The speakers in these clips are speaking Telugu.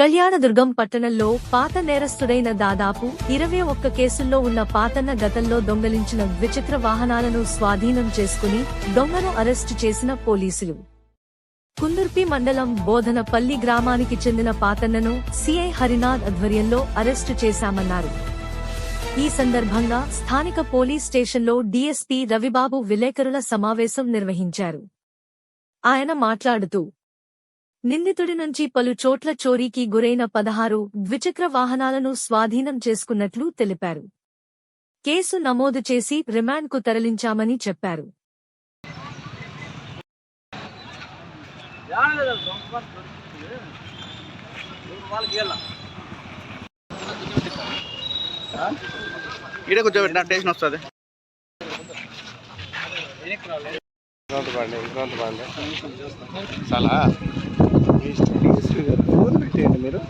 కళ్యాణదుర్గం పట్టణంలో పాత నేరస్తుడైన దాదాపు 21 కేసుల్లో ఉన్న పాతన్న గతంలో దొంగలించిన ద్విచక్ర వాహనాలను స్వాధీనం చేసుకుని దొంగను అరెస్టు చేసిన పోలీసులు. కుందుర్పి మండలం బోధనపల్లి గ్రామానికి చెందిన పాతన్నను సిఐ హరినాథ్ ఆధ్వర్యంలో అరెస్టు చేశామన్నారు. ఈ సందర్భంగా స్థానిక పోలీస్ స్టేషన్లో డీఎస్పీ రవిబాబు విలేకరుల సమావేశం నిర్వహించారు. ఆయన మాట్లాడుతూ నిందితుడి నుంచి పలు చోట్ల చోరీకి గురైన 16 ద్విచక్ర వాహనాలను స్వాధీనం చేసుకున్నట్లు తెలిపారు. కేసు నమోదు చేసి రిమాండ్కు తరలించామని చెప్పారు. చాలా ఫోన్ పెట్టేయండి మీరు.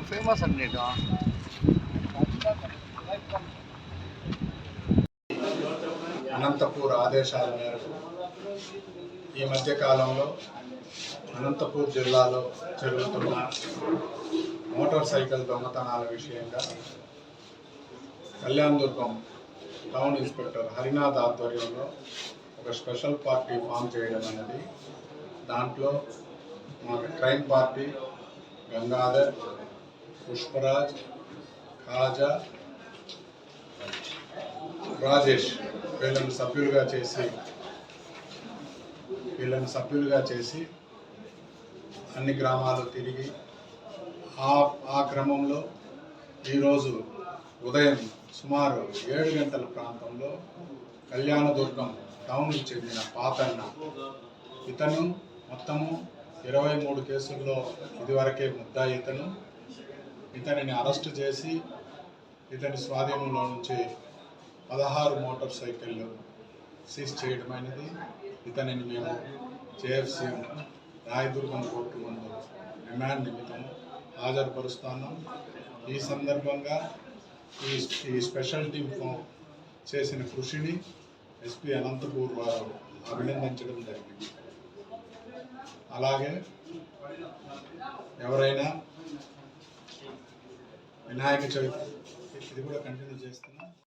ఫేమస్ అండి. అనంతపూర్ ఆదేశాల మేరకు ఈ మధ్య కాలంలో అనంతపూర్ జిల్లాలో జరుగుతున్న మోటార్ సైకిల్ దొంగతనాల విషయంగా కళ్యాణదుర్గం టౌన్ ఇన్స్పెక్టర్ హరినాథ్ ఆధ్వర్యంలో ఒక స్పెషల్ పార్టీ ఫామ్ చేయడం అనేది, దాంట్లో మా క్రైమ్ పార్టీ గంగాధర్, పుష్పరాజ్, ఖాజా, రాజేష్ వీళ్ళని సభ్యులుగా చేసి అన్ని గ్రామాలు తిరిగి ఆ క్రమంలో ఈరోజు ఉదయం సుమారు 7 గంటల ప్రాంతంలో కళ్యాణదుర్గం టౌన్కి చెందిన పాతన్న, ఇతను మొత్తము 23 కేసుల్లో ఇదివరకే ముద్దాయి ఇతనిని అరెస్టు చేసి ఇతని స్వాధీనంలో నుంచి 16 మోటార్ సైకిళ్ళు సీజ్ చేయడమైనది. ఇతనిని మేము జేఎఫ్సీ రాయదుర్గం కోర్టు ముందు రిమాండ్ నిమిత్తం హాజరుపరుస్తున్నాం. ఈ సందర్భంగా ఈ స్పెషల్ టీమ్ చేసిన కృషిని ఎస్పీ అనంతపూర్ వారు అభినందించడం జరిగింది. అలాగే ఎవరైనా వినాయక చవితి ఇది కూడా కంటిన్యూ చేస్తున్నారు.